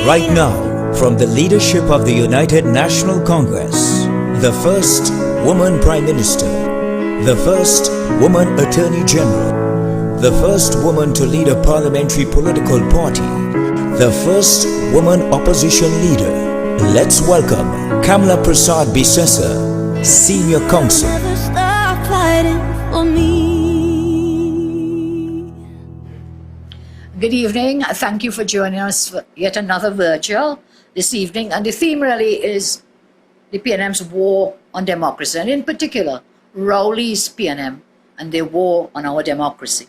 Right now, from the leadership of the United National Congress, the first woman Prime Minister, the first woman Attorney General, the first woman to lead a parliamentary political party, the first woman opposition leader, let's welcome Kamala Prasad Bisesa, Senior Counsel. Good evening. Thank you for joining us for yet another virtual this evening. And the theme really is the PNM's war on democracy, and in particular, Rowley's PNM and their war on our democracy.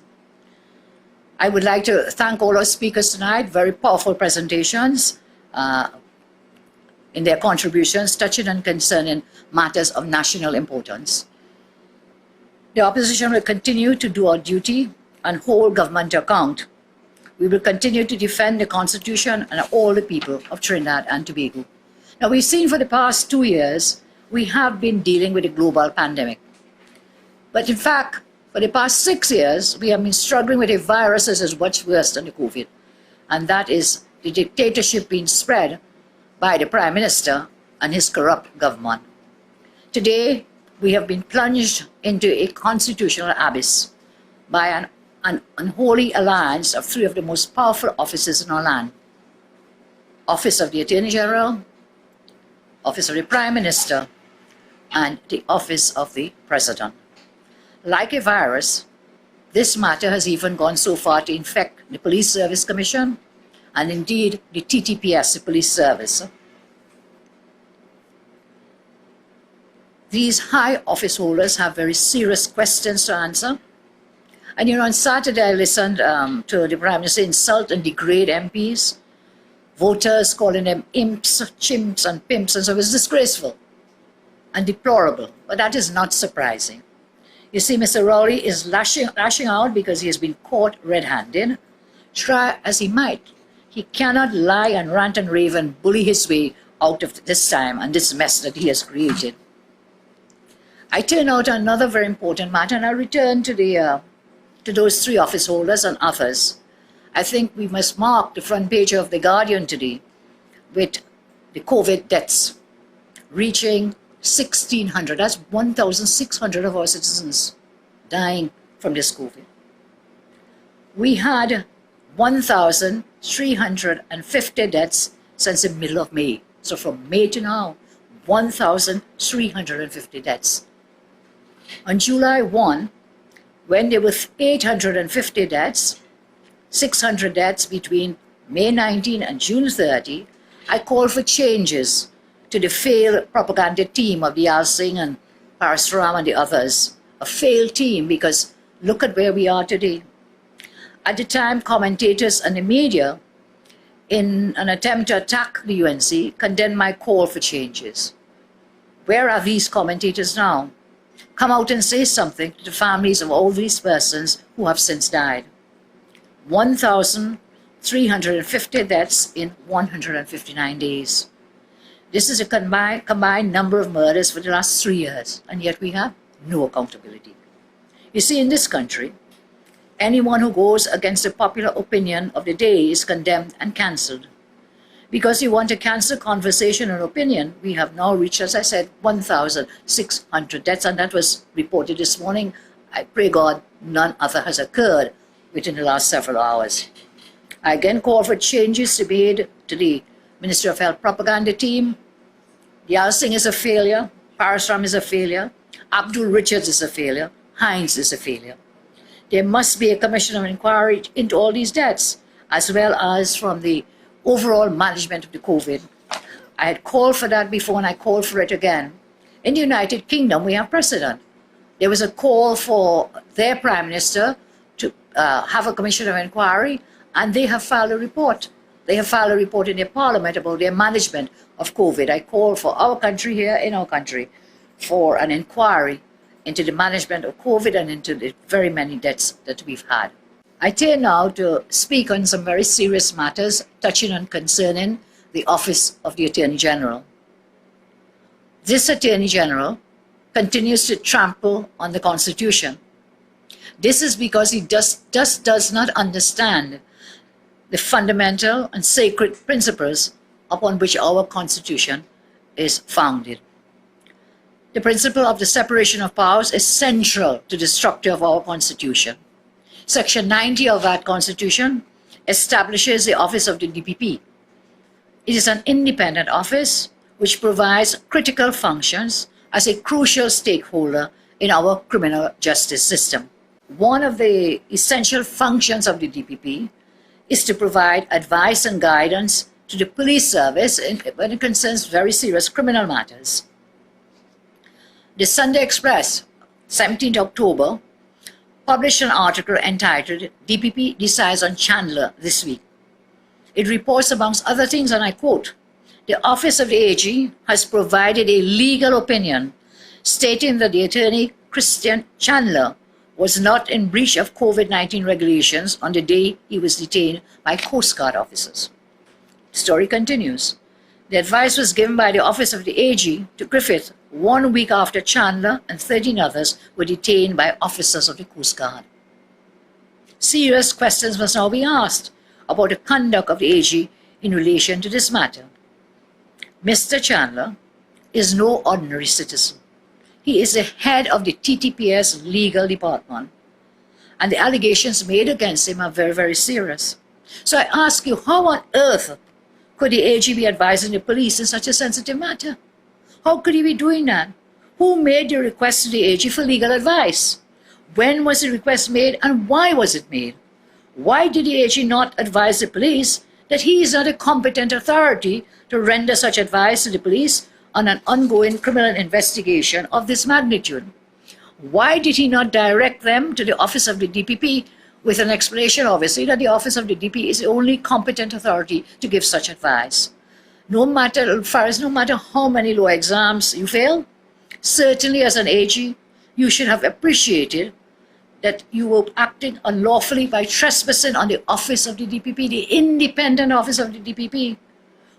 I would like to thank all our speakers tonight, very powerful presentations in their contributions touching and concerning matters of national importance. The opposition will continue to do our duty and hold government to account. We will continue to defend the Constitution and all the people of Trinidad and Tobago. Now, we've seen for the past 2 years, we have been dealing with a global pandemic. But in fact, for the past 6 years, we have been struggling with a virus that is much worse than the COVID. And that is the dictatorship being spread by the Prime Minister and his corrupt government. Today, we have been plunged into a constitutional abyss by an unholy alliance of three of the most powerful offices in our land: Office of the Attorney General, Office of the Prime Minister, and the Office of the President. Like a virus, this matter has even gone so far to infect the Police Service Commission and indeed the TTPS, the Police Service. These high office holders have very serious questions to answer. And you know, on Saturday I listened to the Prime Minister insult and degrade MPs, voters calling them imps, chimps and pimps, and so it was disgraceful and deplorable. But that is not surprising. You see, Mr. Rowley is lashing out because he has been caught red-handed. Try as he might, he cannot lie and rant and rave and bully his way out of this time and this mess that he has created. I turn now to another very important matter, and I return to those three office holders and others. I think we must mark the front page of The Guardian today with the COVID deaths reaching 1,600. That's 1,600 of our citizens dying from this COVID. We had 1,350 deaths since the middle of May. So from May to now, 1,350 deaths. On July 1, when there were 850 deaths, 600 deaths between May 19 and June 30, I called for changes to the failed propaganda team of the I.A.N and Parasram and the others. A failed team, because look at where we are today. At the time, commentators and the media, in an attempt to attack the UNC, condemned my call for changes. Where are these commentators now? Come out and say something to the families of all these persons who have since died. 1,350 deaths in 159 days. This is a combined number of murders for the last 3 years, and yet we have no accountability. You see, in this country, anyone who goes against the popular opinion of the day is condemned and cancelled. Because you want to cancel conversation and opinion, we have now reached, as I said, 1,600 deaths, and that was reported this morning. I pray God none other has occurred within the last several hours. I again call for changes to be made to the Ministry of Health propaganda team. The I.A.N is a failure, Parasram is a failure, Abdul Richards is a failure, Hines is a failure. There must be a commission of inquiry into all these deaths, as well as from the overall management of the COVID. I had called for that before, and I called for it again. In the United Kingdom, we have precedent. There was a call for their Prime Minister to have a commission of inquiry, and they have filed a report. They have filed a report in their parliament about their management of COVID. I call for our country here, in our country, for an inquiry into the management of COVID and into the very many deaths that we've had. I turn now to speak on some very serious matters touching and concerning the Office of the Attorney General. This Attorney General continues to trample on the Constitution. This is because he just does not understand the fundamental and sacred principles upon which our Constitution is founded. The principle of the separation of powers is central to the structure of our Constitution. Section 90 of that Constitution establishes the office of the DPP. It is an independent office which provides critical functions as a crucial stakeholder in our criminal justice system. One of the essential functions of the DPP is to provide advice and guidance to the police service when it concerns very serious criminal matters. The Sunday Express, 17th October, published an article entitled DPP Decides on Chandler this week. It reports, amongst other things, and I quote, "The Office of the AG has provided a legal opinion stating that the attorney Christian Chandler was not in breach of COVID-19 regulations on the day he was detained by Coast Guard officers." The story continues. The advice was given by the Office of the AG to Griffith 1 week after Chandler and 13 others were detained by officers of the Coast Guard. Serious questions must now be asked about the conduct of the AG in relation to this matter. Mr. Chandler is no ordinary citizen. He is the head of the TTPS legal department, and the allegations made against him are very, very serious. So I ask you, how on earth could the AG be advising the police in such a sensitive matter? How could he be doing that? Who made the request to the AG for legal advice? When was the request made and why was it made? Why did the AG not advise the police that he is not a competent authority to render such advice to the police on an ongoing criminal investigation of this magnitude? Why did he not direct them to the office of the DPP with an explanation, obviously, that the office of the DPP is the only competent authority to give such advice? No matter how many law exams you fail, certainly as an AG, you should have appreciated that you were acting unlawfully by trespassing on the office of the DPP, the independent office of the DPP.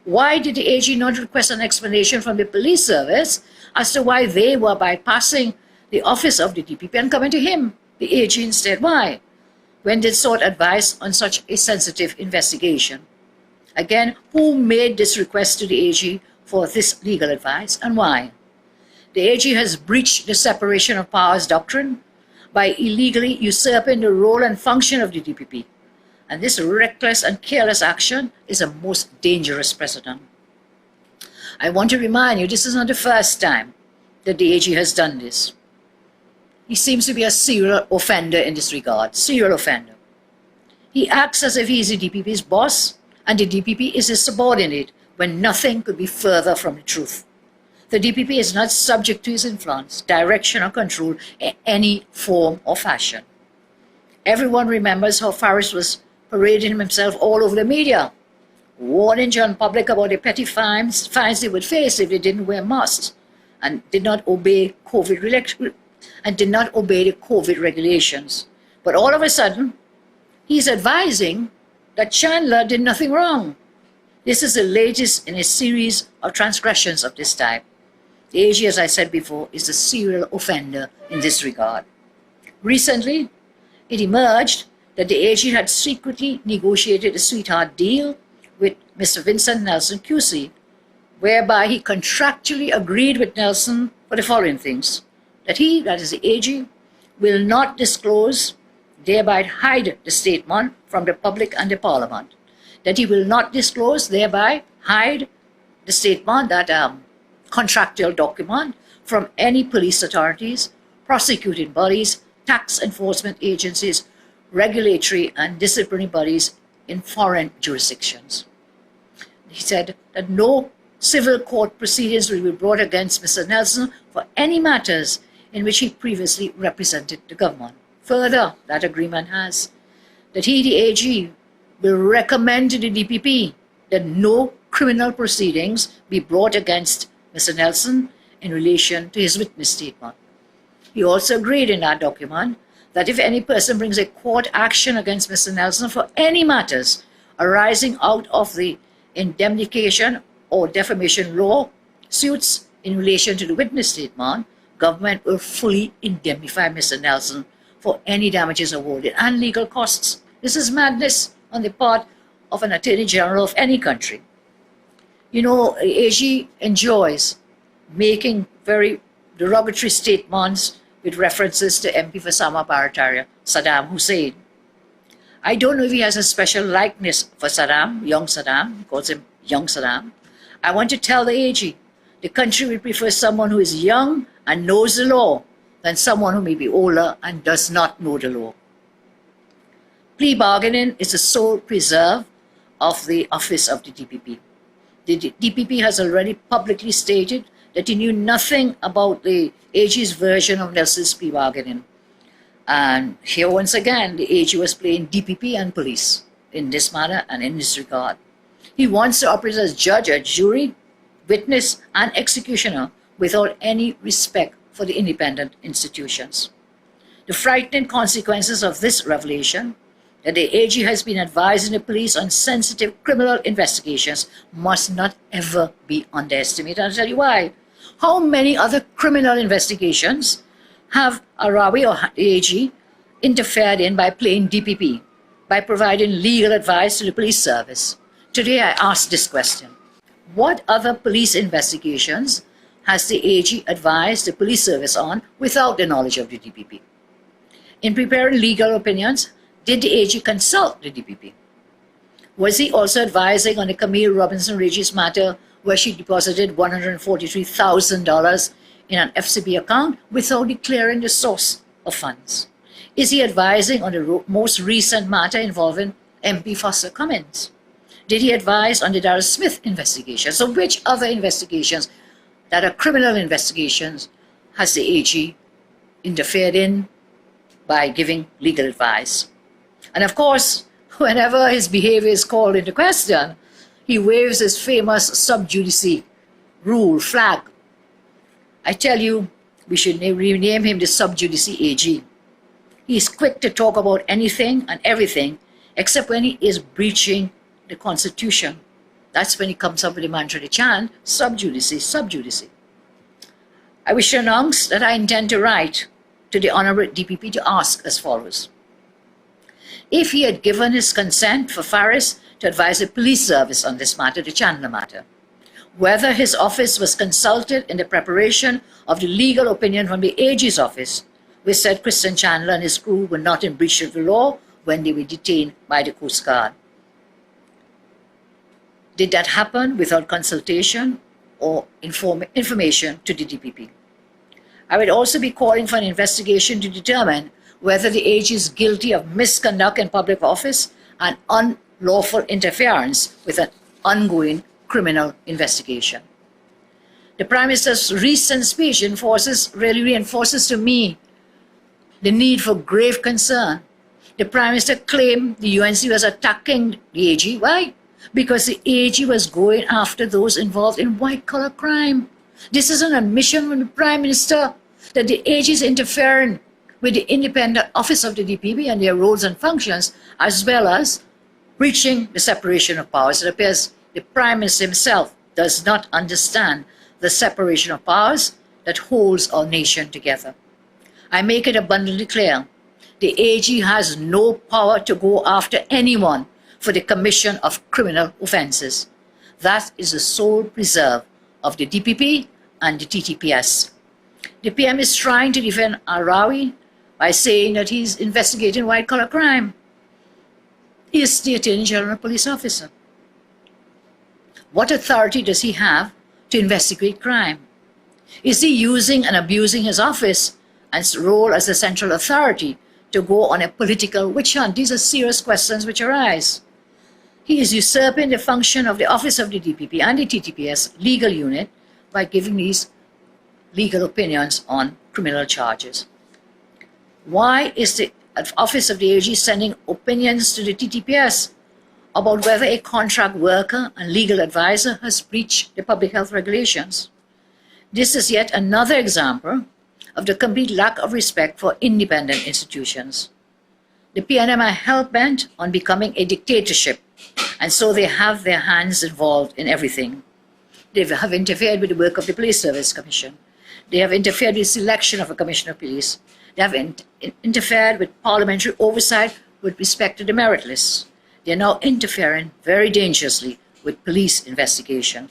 Why did the AG not request an explanation from the police service as to why they were bypassing the office of the DPP and coming to him, the AG, instead? Why? When they sought advice on such a sensitive investigation. Again, who made this request to the AG for this legal advice and why? The AG has breached the separation of powers doctrine by illegally usurping the role and function of the DPP. And this reckless and careless action is a most dangerous precedent. I want to remind you, this is not the first time that the AG has done this. He seems to be a serial offender in this regard, serial offender. He acts as if he is the DPP's boss and the DPP is his subordinate when nothing could be further from the truth. The DPP is not subject to his influence, direction or control in any form or fashion. Everyone remembers how Farris was parading himself all over the media, warning John public about the petty fines they would face if they didn't wear masks and did not obey the COVID regulations. But all of a sudden, he's advising that Chandler did nothing wrong. This is the latest in a series of transgressions of this type. The AG, as I said before, is a serial offender in this regard. Recently, it emerged that the AG had secretly negotiated a sweetheart deal with Mr. Vincent Nelson QC, whereby he contractually agreed with Nelson for the following things: that he, that is the AG, will not disclose, thereby hide the statement from the public and the Parliament; that he will not disclose, thereby hide the statement, that contractual document, from any police authorities, prosecuting bodies, tax enforcement agencies, regulatory and disciplinary bodies in foreign jurisdictions. He said that no civil court proceedings will be brought against Mr. Nelson for any matters in which he previously represented the government. Further, that agreement has that he, the AG, will recommend to the DPP that no criminal proceedings be brought against Mr. Nelson in relation to his witness statement. He also agreed in that document that if any person brings a court action against Mr. Nelson for any matters arising out of the indemnification or defamation law suits in relation to the witness statement, government will fully indemnify Mr. Nelson for any damages awarded and legal costs. This is madness on the part of an Attorney General of any country. You know, AG enjoys making very derogatory statements with references to MP for Sama Barataria, Saddam Hussein. I don't know if he has a special likeness for Saddam, young Saddam, he calls him young Saddam. I want to tell the AG, the country would prefer someone who is young and knows the law than someone who may be older and does not know the law. Plea bargaining is the sole preserve of the office of the DPP. The DPP has already publicly stated that he knew nothing about the AG's version of Nelson's plea bargaining. And here once again, the AG was playing DPP and police in this manner and in this regard. He wants to operate as judge, a jury, witness, and executioner without any respect for the independent institutions. The frightening consequences of this revelation, that the AG has been advising the police on sensitive criminal investigations, must not ever be underestimated. I'll tell you why. How many other criminal investigations have Arawi or the AG interfered in by playing DPP, by providing legal advice to the police service? Today I ask this question. What other police investigations has the AG advised the police service on without the knowledge of the DPP? In preparing legal opinions, did the AG consult the DPP? Was he also advising on the Camille Robinson Regis matter where she deposited $143,000 in an FCB account without declaring the source of funds? Is he advising on the most recent matter involving MP Foster Cummins? Did he advise on the Darrell Smith investigation? So which other investigations that are criminal investigations has the AG interfered in by giving legal advice? And of course, whenever his behavior is called into question, he waves his famous sub judice rule flag. I tell you, we should rename him the sub judice AG. He is quick to talk about anything and everything except when he is breaching the Constitution. That's when he comes up with the mantra, the chant, sub judice, sub judice. I wish to announce that I intend to write to the Honorable DPP to ask as follows. If he had given his consent for Faris to advise the police service on this matter, the Chandler matter, whether his office was consulted in the preparation of the legal opinion from the AG's office, which said Christian Chandler and his crew were not in breach of the law when they were detained by the Coast Guard. Did that happen without consultation or information to the DPP? I would also be calling for an investigation to determine whether the AG is guilty of misconduct in public office and unlawful interference with an ongoing criminal investigation. The Prime Minister's recent speech really reinforces to me the need for grave concern. The Prime Minister claimed the UNC was attacking the AG. Why? Because the AG was going after those involved in white-collar crime. This is an admission from the Prime Minister that the AG is interfering with the independent office of the DPP and their roles and functions, as well as breaching the separation of powers. It appears the Prime Minister himself does not understand the separation of powers that holds our nation together. I make it abundantly clear, the AG has no power to go after anyone for the commission of criminal offences. That is the sole preserve of the DPP and the TTPS. The PM is trying to defend Arawi by saying that he's investigating white-collar crime. He is the Attorney General Police Officer. What authority does he have to investigate crime? Is he using and abusing his office and his role as a central authority to go on a political witch hunt? These are serious questions which arise. He is usurping the function of the office of the DPP and the TTPS legal unit by giving these legal opinions on criminal charges. Why is the office of the AG sending opinions to the TTPS about whether a contract worker and legal advisor has breached the public health regulations? This is yet another example of the complete lack of respect for independent institutions. The PNM are hell-bent on becoming a dictatorship, and so they have their hands involved in everything. They have interfered with the work of the Police Service Commission. They have interfered with the selection of a Commissioner of Police. They have interfered with parliamentary oversight with respect to the merit list. They're now interfering very dangerously with police investigation.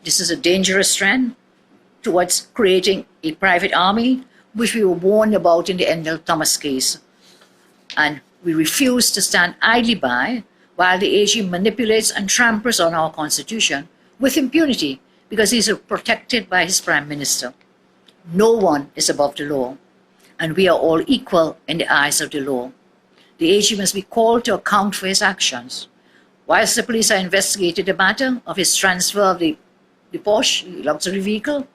This is a dangerous trend towards creating a private army, which we were warned about in the Endell Thomas case. And we refuse to stand idly by while the AG manipulates and tramples on our Constitution with impunity because he's protected by his Prime Minister. No one is above the law, and we are all equal in the eyes of the law. The AG must be called to account for his actions. Whilst the police are investigating the matter of his transfer of the Porsche luxury vehicle,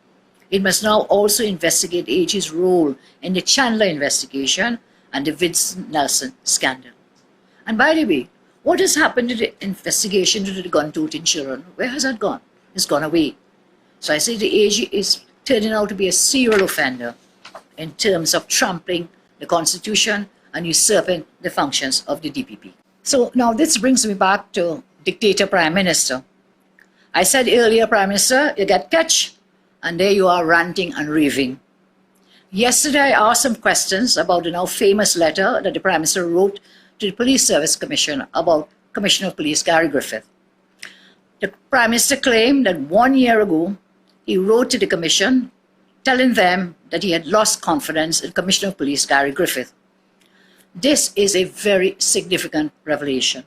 it must now also investigate the AG's role in the Chandler investigation and the Vincent Nelson scandal. And by the way, what has happened to the investigation into the gun-toting children? Where has that gone? It's gone away. So I say the AG is turning out to be a serial offender in terms of trampling the Constitution and usurping the functions of the DPP. So now this brings me back to dictator Prime Minister. I said earlier, Prime Minister, you get catch, and there you are ranting and raving. Yesterday I asked some questions about the now famous letter that the Prime Minister wrote to the Police Service Commission about Commissioner of Police Gary Griffith. The Prime Minister claimed that 1 year ago he wrote to the Commission telling them that he had lost confidence in Commissioner of Police Gary Griffith. This is a very significant revelation.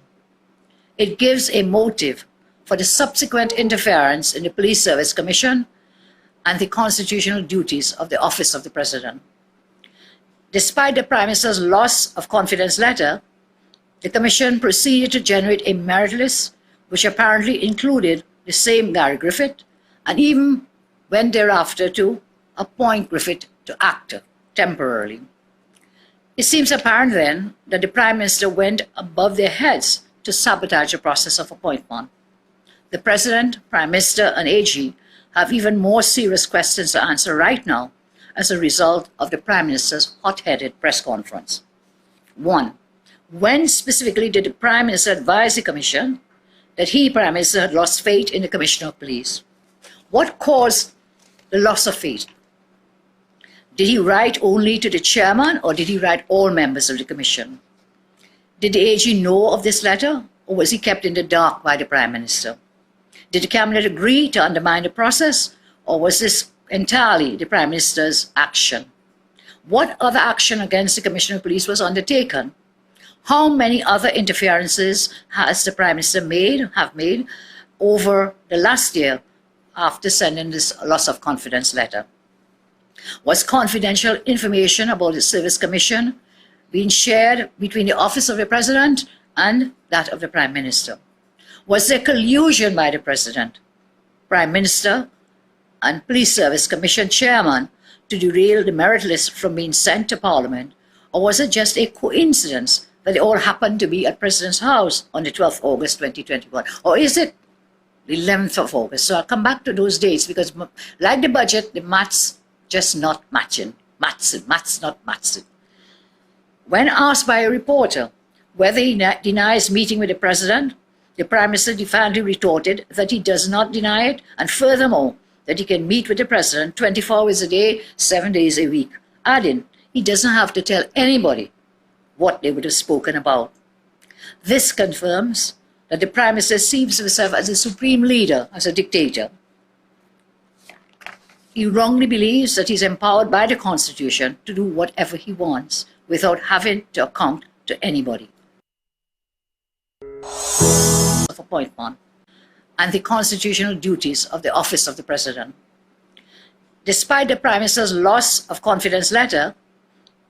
It gives a motive for the subsequent interference in the Police Service Commission and the constitutional duties of the Office of the President. Despite the Prime Minister's loss of confidence letter, the Commission proceeded to generate a merit list which apparently included the same Gary Griffith and even went thereafter to appoint Griffith to act temporarily. It seems apparent then that the Prime Minister went above their heads to sabotage the process of appointment. The President, Prime Minister and AG have even more serious questions to answer right now as a result of the Prime Minister's hot-headed press conference. 1. When specifically did the Prime Minister advise the Commission that he, Prime Minister, had lost faith in the Commissioner of Police? What caused the loss of faith? Did he write only to the chairman or did he write all members of the Commission? Did the AG know of this letter or was he kept in the dark by the Prime Minister? Did the Cabinet agree to undermine the process or was this entirely the Prime Minister's action? What other action against the Commissioner of Police was undertaken? How many other interferences has the Prime Minister have made over the last year after sending this loss of confidence letter? Was confidential information about the Service Commission being shared between the Office of the President and that of the Prime Minister? Was there collusion by the President, Prime Minister and Police Service Commission Chairman to derail the merit list from being sent to Parliament, or was it just a coincidence that they all happened to be at President's house on the 12th of August 2021? Or is it the 11th of August? So I'll come back to those dates because like the budget, the maths just not matching. Maths not matching. When asked by a reporter whether he denies meeting with the President, the Prime Minister defiantly retorted that he does not deny it, and furthermore, that he can meet with the President 24 hours a day, 7 days a week, adding he doesn't have to tell anybody what they would have spoken about. This confirms that the Prime Minister sees himself as a supreme leader, as a dictator. He wrongly believes that he's empowered by the Constitution to do whatever he wants without having to account to anybody. Of appointment and the constitutional duties of the Office of the President. Despite the Prime Minister's loss of confidence letter,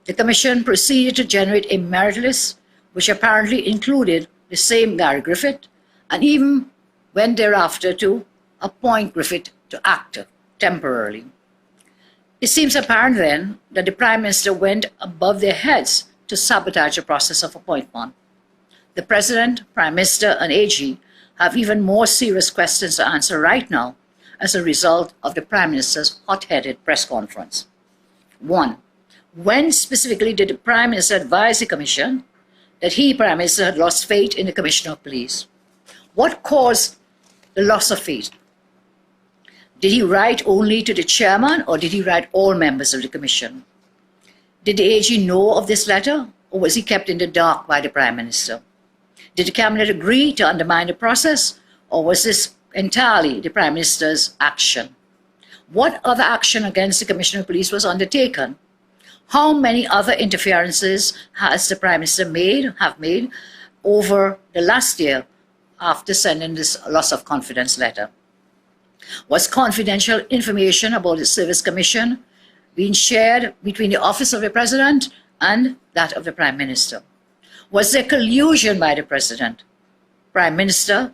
the Commission proceeded to generate a merit list which apparently included the same Gary Griffith and even went thereafter to appoint Griffith to act temporarily. It seems apparent then that the Prime Minister went above their heads to sabotage the process of appointment. The President, Prime Minister and AG have even more serious questions to answer right now as a result of the Prime Minister's hot-headed press conference. 1. When specifically did the Prime Minister advise the Commission that he, Prime Minister, had lost faith in the Commissioner of Police? What caused the loss of faith? Did he write only to the chairman or did he write all members of the Commission? Did the AG know of this letter or was he kept in the dark by the Prime Minister? Did the cabinet agree to undermine the process, or was this entirely the Prime Minister's action? What other action against the Commissioner of Police was undertaken? How many other interferences has the Prime Minister made over the last year after sending this loss of confidence letter? Was confidential information about the Service Commission being shared between the Office of the President and that of the Prime Minister? Was there collusion by the President, Prime Minister,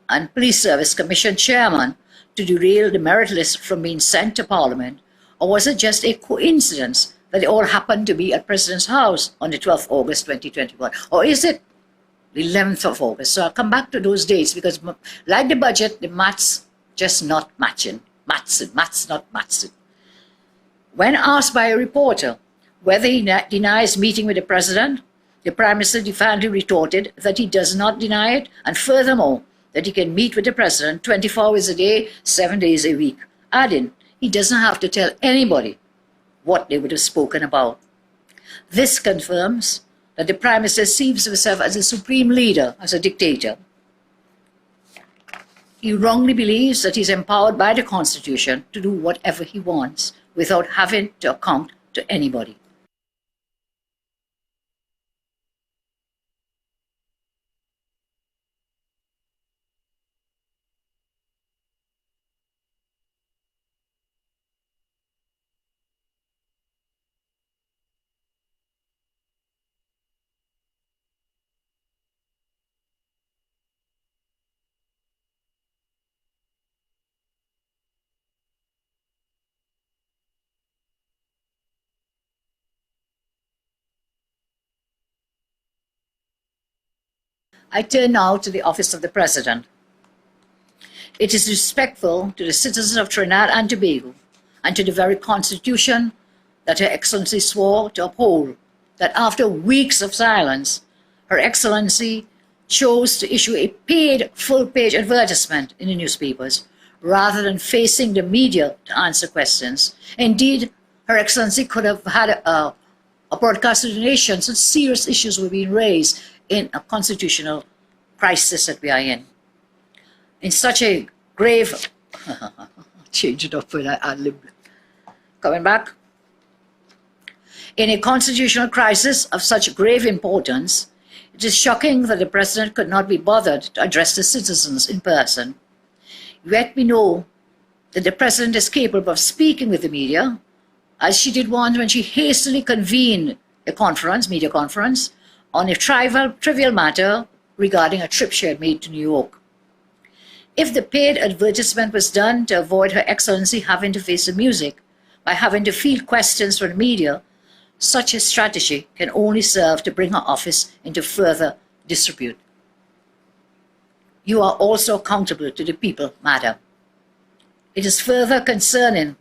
and Police Service Commission Chairman to derail the merit list from being sent to Parliament? Or was it just a coincidence that they all happened to be at President's House on the 12th of August 2021? Or is it the 11th of August? So I'll come back to those dates because, like the budget, the maths just not matching. Maths not matching. When asked by a reporter whether he denies meeting with the President, the Prime Minister defiantly retorted that he does not deny it, and furthermore, that he can meet with the President 24 hours a day, 7 days a week, adding he doesn't have to tell anybody what they would have spoken about. This confirms that the Prime Minister sees himself as a supreme leader, as a dictator. He wrongly believes that he's empowered by the Constitution to do whatever he wants without having to account to anybody. I turn now to the Office of the President. It is respectful to the citizens of Trinidad and Tobago and to the very Constitution that Her Excellency swore to uphold that after weeks of silence, Her Excellency chose to issue a paid full-page advertisement in the newspapers rather than facing the media to answer questions. Indeed, Her Excellency could have had a broadcast to the nation since serious issues were being raised in a constitutional crisis that we are in. In such a grave, change it up when I ad-lib. Coming back. In a constitutional crisis of such grave importance, it is shocking that the President could not be bothered to address the citizens in person. Yet we know that the President is capable of speaking with the media, as she did once when she hastily convened a media conference, on a trivial matter regarding a trip she had made to New York. If the paid advertisement was done to avoid Her Excellency having to face the music by having to field questions from the media, such a strategy can only serve to bring her office into further disrepute. You are also accountable to the people, madam. It is further concerning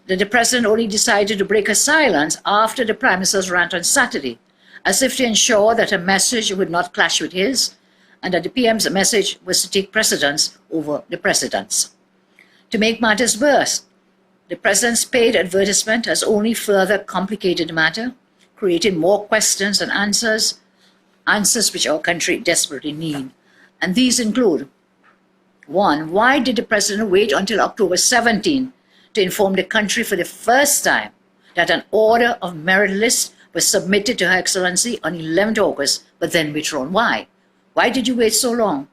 that the President only decided to break her silence after the Prime Minister's rant on Saturday, as if to ensure that her message would not clash with his, and that the PM's message was to take precedence over the President's. To make matters worse, the President's paid advertisement has only further complicated the matter, creating more questions than answers which our country desperately need. And these include: 1. Why did the President wait until October 17 to inform the country for the first time that an order of merit list was submitted to Her Excellency on 11th August, but then withdrawn? Why? Why did you wait so long?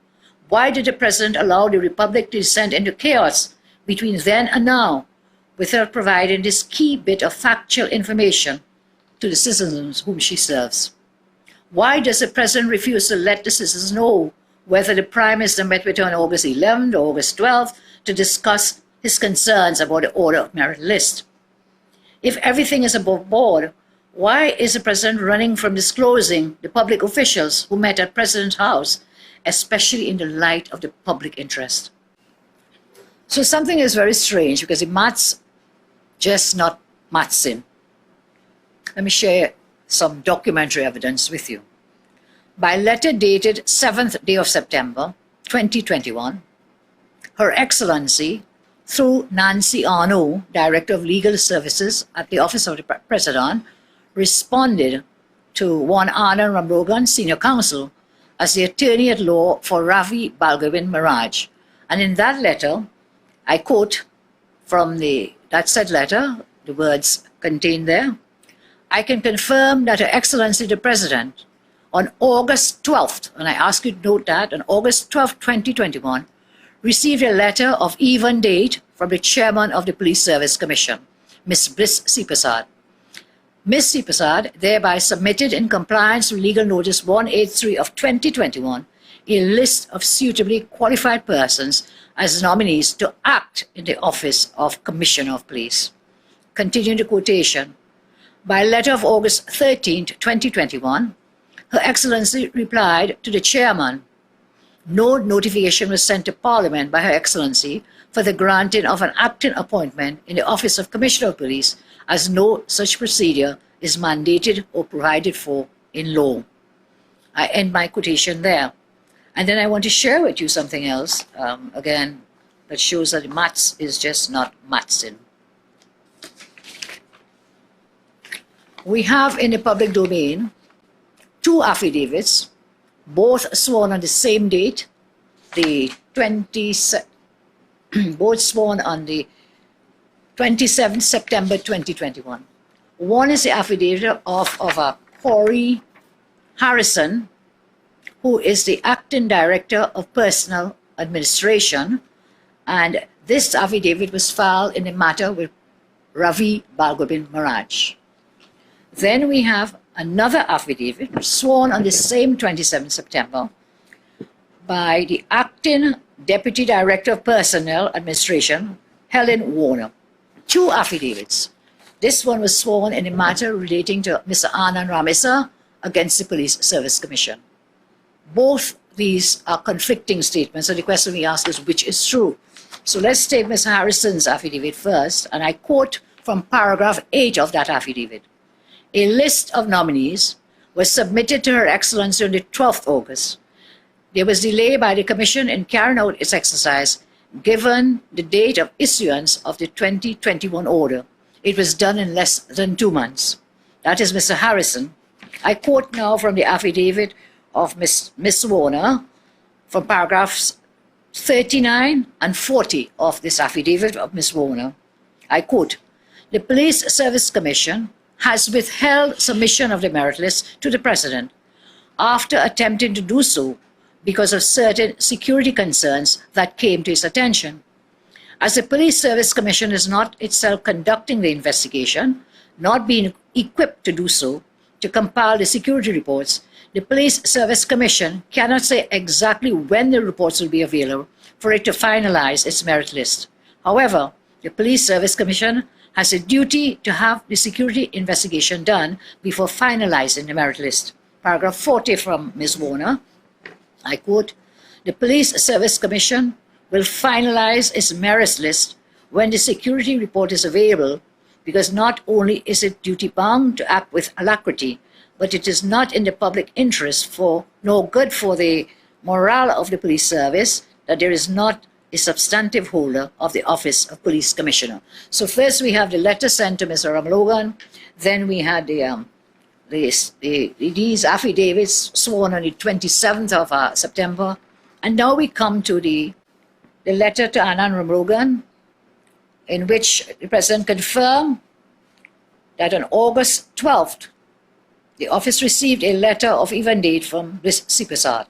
Why did the President allow the Republic to descend into chaos between then and now without providing this key bit of factual information to the citizens whom she serves? Why does the President refuse to let the citizens know whether the Prime Minister met with her on August 11th or August 12th to discuss his concerns about the order of merit list? If everything is above board, why is the President running from disclosing the public officials who met at President's House, especially in the light of the public interest? So something is very strange because the maths just not mathsing. Let me share some documentary evidence with you. By letter dated 7th day of September 2021, Her Excellency, through Nancy Arnault, Director of Legal Services at the Office of the President, responded to one Anand Ramrogan, Senior Counsel, as the attorney at law for Ravi Balgobin Maharaj. And in that letter, I quote from that said letter, the words contained there, "I can confirm that Her Excellency the President, on August 12th, and I ask you to note that, on August 12th, 2021, received a letter of even date from the Chairman of the Police Service Commission, Ms. Bliss Sipasad. Ms. Sipasad thereby submitted in compliance with Legal Notice 183 of 2021 a list of suitably qualified persons as nominees to act in the office of Commissioner of Police." Continuing the quotation, "By letter of August 13th, 2021, Her Excellency replied to the Chairman, no notification was sent to Parliament by Her Excellency for the granting of an acting appointment in the Office of Commissioner of Police, as no such procedure is mandated or provided for in law." I end my quotation there. And then I want to share with you something else, again, that shows that maths is just not mathsing. We have in the public domain 2 affidavits, both sworn on the same date, both sworn on the 27th September 2021. One is the affidavit of Corey Harrison, who is the Acting Director of Personnel Administration, and this affidavit was filed in the matter with Ravi Balgobin Maharaj. Then we have another affidavit sworn on the same 27th September by the Acting Deputy Director of Personnel Administration, Helen Warner. 2 affidavits. This one was sworn in a matter relating to Mr. Anand Ramesa against the Police Service Commission. Both these are conflicting statements, so the question we ask is which is true. So let's take Ms. Harrison's affidavit first, and I quote from paragraph 8 of that affidavit. "A list of nominees was submitted to Her Excellency on the 12th August. There was delay by the Commission in carrying out its exercise given the date of issuance of the 2021 order. It was done in less than 2 months." That is Mr. Harrison. I quote now from the affidavit of Ms. Warner from paragraphs 39 and 40 of this affidavit of Ms. Warner. I quote, "The Police Service Commission has withheld submission of the merit list to the President after attempting to do so because of certain security concerns that came to his attention. As the Police Service Commission is not itself conducting the investigation, not being equipped to do so, to compile the security reports, the Police Service Commission cannot say exactly when the reports will be available for it to finalize its merit list. However, the Police Service Commission has a duty to have the security investigation done before finalizing the merit list." Paragraph 40 from Ms. Warner, I quote, "The Police Service Commission will finalize its merit list when the security report is available, because not only is it duty-bound to act with alacrity, but it is not in the public interest nor good for the morale of the police service that there is not a substantive holder of the Office of Police Commissioner." So first we have the letter sent to Mr. Ramlogan, then we had these affidavits sworn on the 27th of September, and now we come to the letter to Anand Ramlogan, in which the President confirmed that on August 12th, the office received a letter of even date from Bliss Sipasad.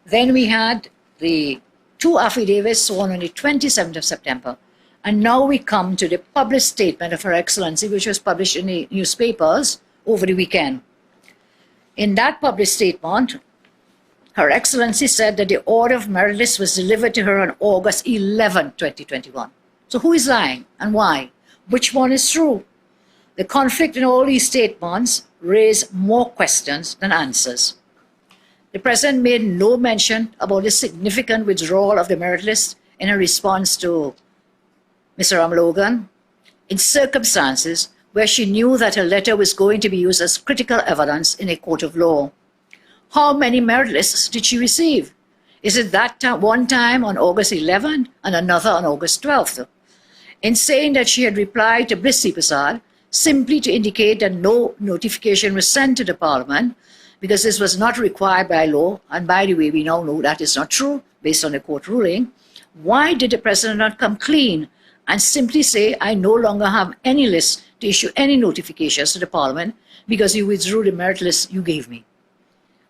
Then we had the 2 affidavits sworn on the 27th of September. And now we come to the published statement of Her Excellency, which was published in the newspapers over the weekend. In that published statement, Her Excellency said that the order of merit list was delivered to her on August 11, 2021. So who is lying and why? Which one is true? The conflict in all these statements raised more questions than answers. The President made no mention about the significant withdrawal of the merit list in her response to Mr. Ramlogan in circumstances where she knew that her letter was going to be used as critical evidence in a court of law. How many merit lists did she receive? Is it that one time on August 11th and another on August 12th? In saying that she had replied to Bliss Sipasad simply to indicate that no notification was sent to the Parliament, because this was not required by law, and by the way, we now know that is not true based on the court ruling, why did the president not come clean and simply say, I no longer have any list to issue any notifications to the parliament because you withdrew the merit list you gave me?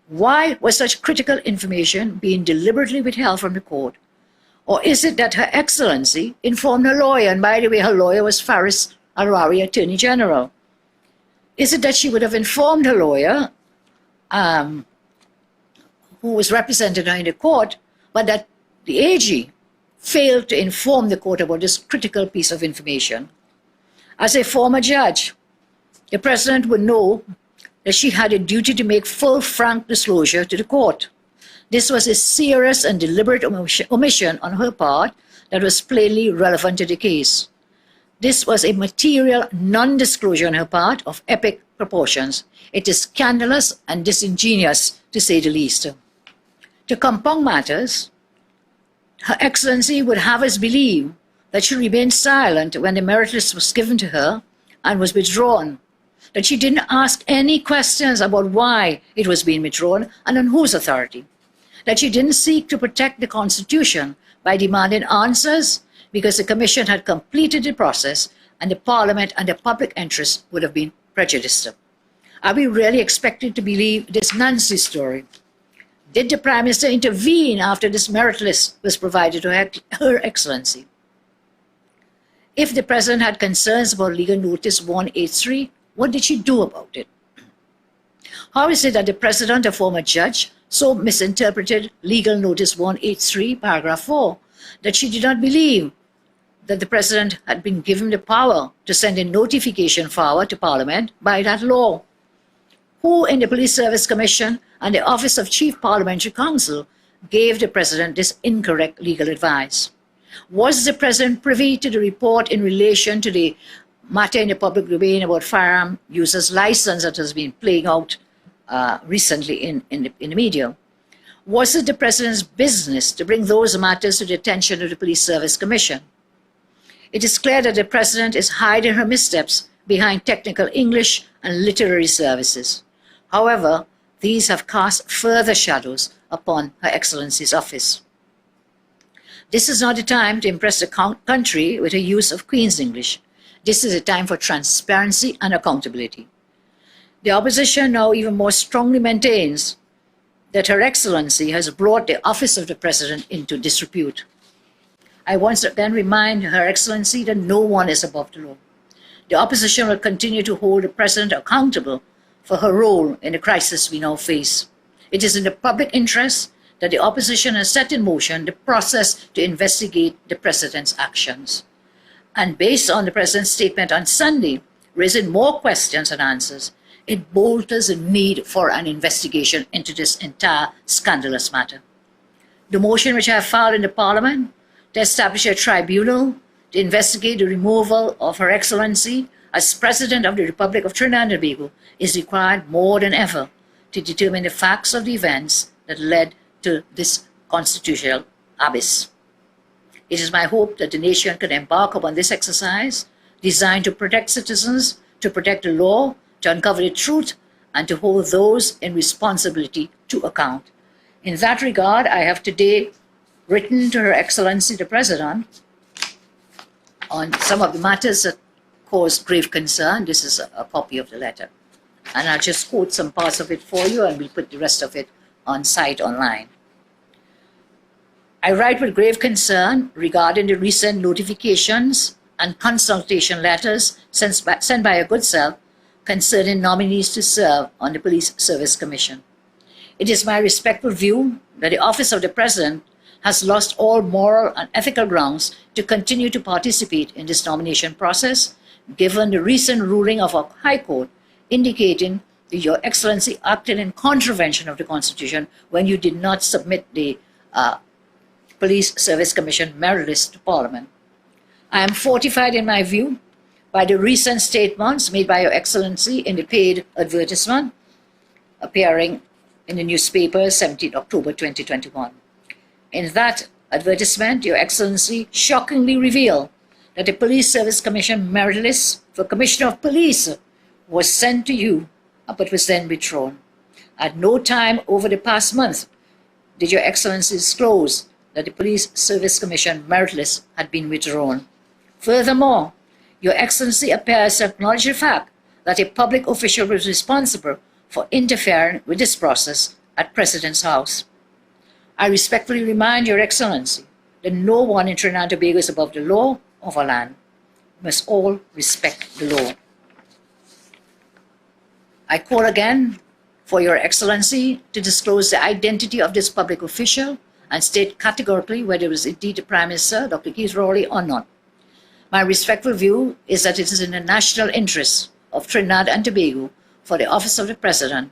Why was such critical information being deliberately withheld from the court? Or is it that Her Excellency informed her lawyer, and by the way, her lawyer was Faris Al-Rawi, Attorney General? Is it that she would have informed her lawyer, who was represented her in the court, but that the AG failed to inform the court about this critical piece of information? As a former judge, the president would know that she had a duty to make full, frank disclosure to the court. This was a serious and deliberate omission on her part that was plainly relevant to the case. This was a material non-disclosure on her part of epic proportions. It is scandalous and disingenuous, to say the least. To compound matters, Her Excellency would have us believe that she remained silent when the merit list was given to her and was withdrawn, that she didn't ask any questions about why it was being withdrawn and on whose authority, that she didn't seek to protect the Constitution by demanding answers because the Commission had completed the process and the Parliament and the public interest would have been prejudiced. Are we really expected to believe this Nancy story? Did the Prime Minister intervene after this merit list was provided to Her Excellency? If the President had concerns about Legal Notice 183, what did she do about it? How is it that the President, a former judge, so misinterpreted Legal Notice 183, paragraph 4, that she did not believe that the President had been given the power to send a notification forward to Parliament by that law? Who in the Police Service Commission and the Office of Chief Parliamentary Counsel gave the President this incorrect legal advice? Was the President privy to the report in relation to the matter in the public domain about firearm users' license that has been playing out recently in the media? Was it the President's business to bring those matters to the attention of the Police Service Commission? It is clear that the President is hiding her missteps behind technical English and literary services. However, these have cast further shadows upon Her Excellency's office. This is not the time to impress the country with the use of Queen's English. This is a time for transparency and accountability. The opposition now even more strongly maintains that Her Excellency has brought the office of the President into disrepute. I once again remind Her Excellency that no one is above the law. The opposition will continue to hold the President accountable for her role in the crisis we now face. It is in the public interest that the opposition has set in motion the process to investigate the President's actions. And based on the President's statement on Sunday, raising more questions than answers, it bolsters the need for an investigation into this entire scandalous matter. The motion which I have filed in the Parliament to establish a tribunal to investigate the removal of Her Excellency as President of the Republic of Trinidad and Tobago is required more than ever to determine the facts of the events that led to this constitutional abyss. It is my hope that the nation can embark upon this exercise designed to protect citizens, to protect the law, to uncover the truth, and to hold those in responsibility to account. In that regard, I have today written to Her Excellency the President on some of the matters that cause grave concern. This is a copy of the letter. And I'll just quote some parts of it for you, and we'll put the rest of it on site online. I write with grave concern regarding the recent notifications and consultation letters sent by your good self concerning nominees to serve on the Police Service Commission. It is my respectful view that the office of the President has lost all moral and ethical grounds to continue to participate in this nomination process, given the recent ruling of our High Court indicating that Your Excellency acted in contravention of the Constitution when you did not submit the Police Service Commission merit list to Parliament. I am fortified in my view by the recent statements made by Your Excellency in the paid advertisement appearing in the newspaper 17 October 2021. In that advertisement, Your Excellency shockingly revealed that the Police Service Commission merit list for Commissioner of Police was sent to you, but was then withdrawn. At no time over the past month did Your Excellency disclose that the Police Service Commission merit list had been withdrawn. Furthermore, Your Excellency appears to acknowledge the fact that a public official was responsible for interfering with this process at President's House. I respectfully remind Your Excellency that no one in Trinidad and Tobago is above the law of our land. We must all respect the law. I call again for Your Excellency to disclose the identity of this public official and state categorically whether it was indeed the Prime Minister, Dr. Keith Rowley, or not. My respectful view is that it is in the national interest of Trinidad and Tobago for the Office of the President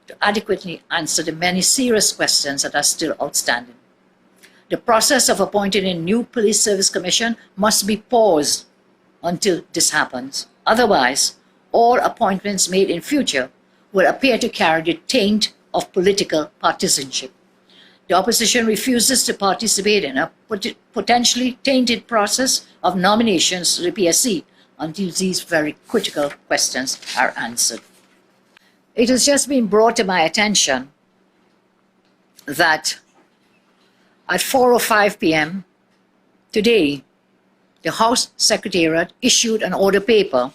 to adequately answer the many serious questions that are still outstanding. The process of appointing a new Police Service Commission must be paused until this happens. Otherwise, all appointments made in future will appear to carry the taint of political partisanship. The opposition refuses to participate in a potentially tainted process of nominations to the PSC until these very critical questions are answered. It has just been brought to my attention that at 4:05 p.m. today, the House Secretariat issued an order paper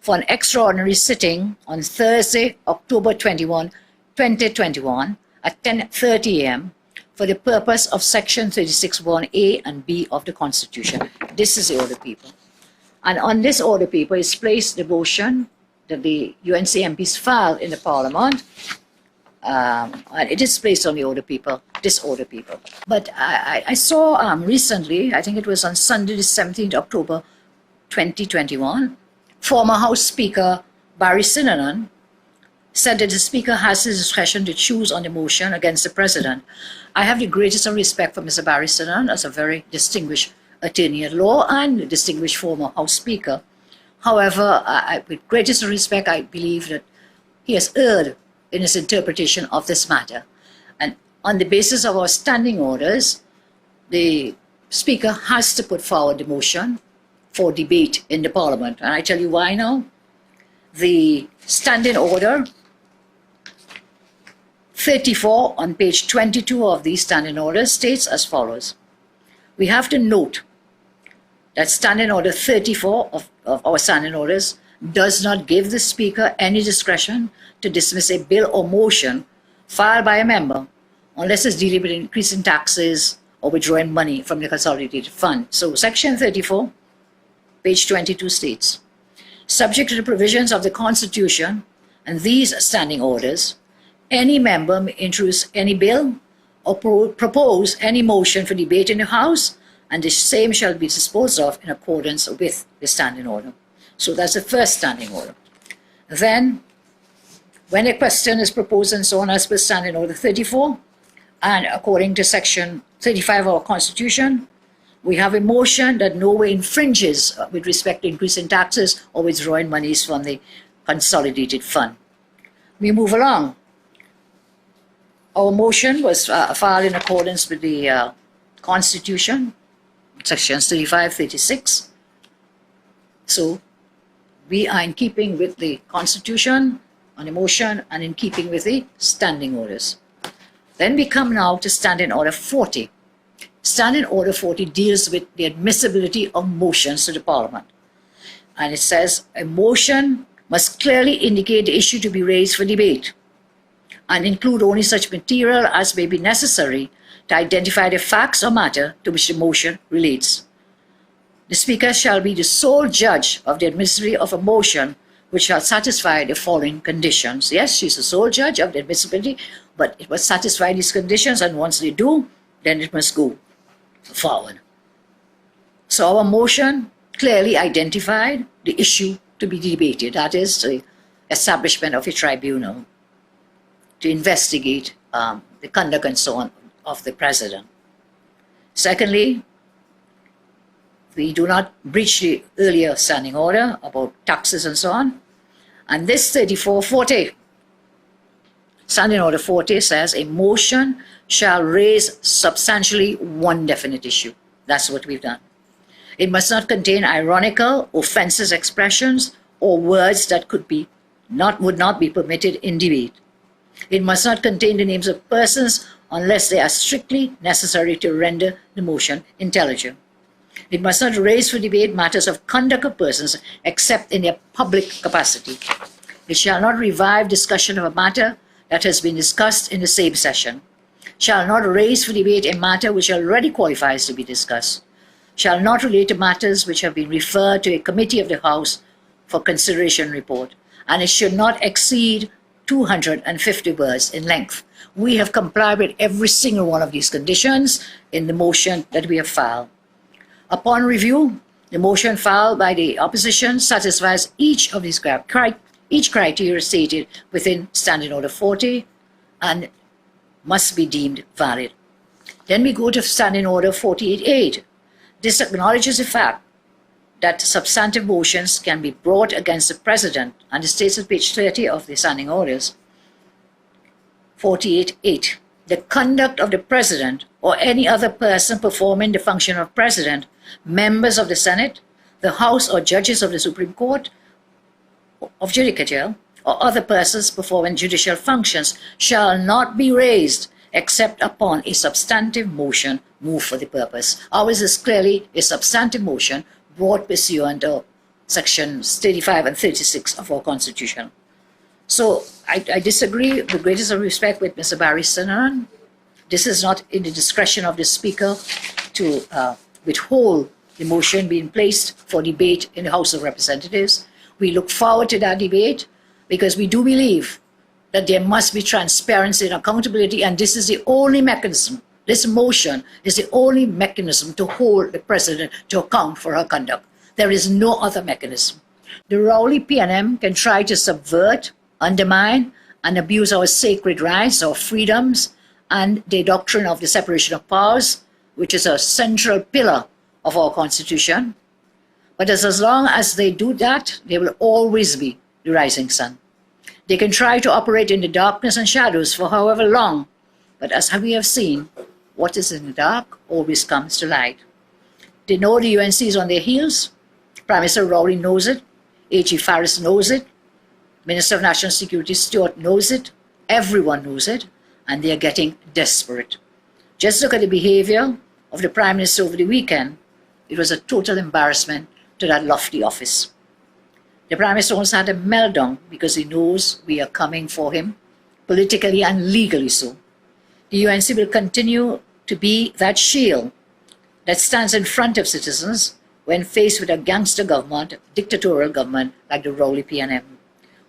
for an extraordinary sitting on Thursday, October 21, 2021 at 10:30 a.m. for the purpose of Section 36(1)(a) and (b) of the Constitution. This is the order paper. And on this order paper is placed the motion that the UNC MPs filed in the Parliament. And it is placed on the order paper, this order paper. But I saw recently, I think it was on Sunday, the 17th October 2021, former House Speaker Barry Sinanan said that the Speaker has his discretion to choose on the motion against the President. I have the greatest respect for Mr. Barry Sinanan as a very distinguished attorney at law and a distinguished former House Speaker. However, with greatest respect, I believe that he has erred in his interpretation of this matter. And on the basis of our standing orders, the Speaker has to put forward the motion for debate in the Parliament. And I tell you why now. The standing order 34 on page 22 of these standing orders states as follows. We have to note that standing order 34 of our standing orders does not give the Speaker any discretion to dismiss a bill or motion filed by a member unless it's dealing with increasing taxes or withdrawing money from the consolidated fund. So Section 34, page 22 states, subject to the provisions of the Constitution and these standing orders, any member may introduce any bill or propose any motion for debate in the House, and the same shall be disposed of in accordance with the standing order. So that's the first standing order. Then, when a question is proposed and so on as per standing order 34, and according to section 35 of our Constitution, we have a motion that no way infringes with respect to increasing taxes or withdrawing monies from the consolidated fund. We move along. Our motion was filed in accordance with the Constitution, sections 35, 36. So we are in keeping with the Constitution on the motion and in keeping with the standing orders. Then we come now to Standing Order 40. Standing Order 40 deals with the admissibility of motions to the Parliament. And it says a motion must clearly indicate the issue to be raised for debate and include only such material as may be necessary to identify the facts or matter to which the motion relates. The Speaker shall be the sole judge of the admissibility of a motion which shall satisfy the following conditions. Yes, she's the sole judge of the admissibility, but it must satisfy these conditions, and once they do, then it must go forward. So our motion clearly identified the issue to be debated, that is the establishment of a tribunal to investigate the conduct and so on of the President. Secondly, we do not breach the earlier standing order about taxes and so on. And this 3440, Standing Order 40 says a motion shall raise substantially one definite issue. That's what we've done. It must not contain ironical, offensive expressions or words that would not be permitted in debate. It must not contain the names of persons unless they are strictly necessary to render the motion intelligible. It must not raise for debate matters of conduct of persons except in their public capacity. It shall not revive discussion of a matter that has been discussed in the same session. Shall not raise for debate a matter which already qualifies to be discussed. Shall not relate to matters which have been referred to a committee of the House for consideration report. And it should not exceed 250 words in length. We have complied with every single one of these conditions in the motion that we have filed. Upon review, the motion filed by the opposition satisfies each of these criteria stated within Standing Order 40 and must be deemed valid. Then we go to Standing Order 48.8. This acknowledges the fact that substantive motions can be brought against the President, and it states at page 30 of the Standing Orders 48.8. The conduct of the President or any other person performing the function of President, members of the Senate, the House or judges of the Supreme Court of Judicature, or other persons performing judicial functions shall not be raised except upon a substantive motion moved for the purpose. Ours is clearly a substantive motion brought pursuant to sections 35 and 36 of our Constitution. So I disagree with the greatest of respect with Mr. Barry Sinaran. This is not in the discretion of the Speaker to withhold the motion being placed for debate in the House of Representatives. We look forward to that debate because we do believe that there must be transparency and accountability, and this is the only mechanism. This motion is the only mechanism to hold the President to account for her conduct. There is no other mechanism. The Rowley PNM can try to subvert, undermine, and abuse our sacred rights, our freedoms, and the doctrine of the separation of powers, which is a central pillar of our Constitution. But as long as they do that, there will always be the rising sun. They can try to operate in the darkness and shadows for however long, but as we have seen, what is in the dark always comes to light. They know the UNC is on their heels. Prime Minister Rowley knows it. A.G. Farris knows it. Minister of National Security Stewart knows it. Everyone knows it, and they are getting desperate. Just look at the behavior of the Prime Minister over the weekend. It was a total embarrassment to that lofty office. The Prime Minister also had a meltdown because he knows we are coming for him, politically and legally so. The UNC will continue to be that shield that stands in front of citizens when faced with a gangster government, dictatorial government like the Rowley PNM.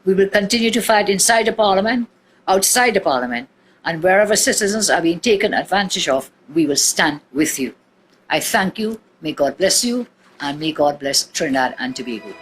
We will continue to fight inside the Parliament, outside the Parliament, and wherever citizens are being taken advantage of, we will stand with you. I thank you. May God bless you, and may God bless Trinidad and Tobago.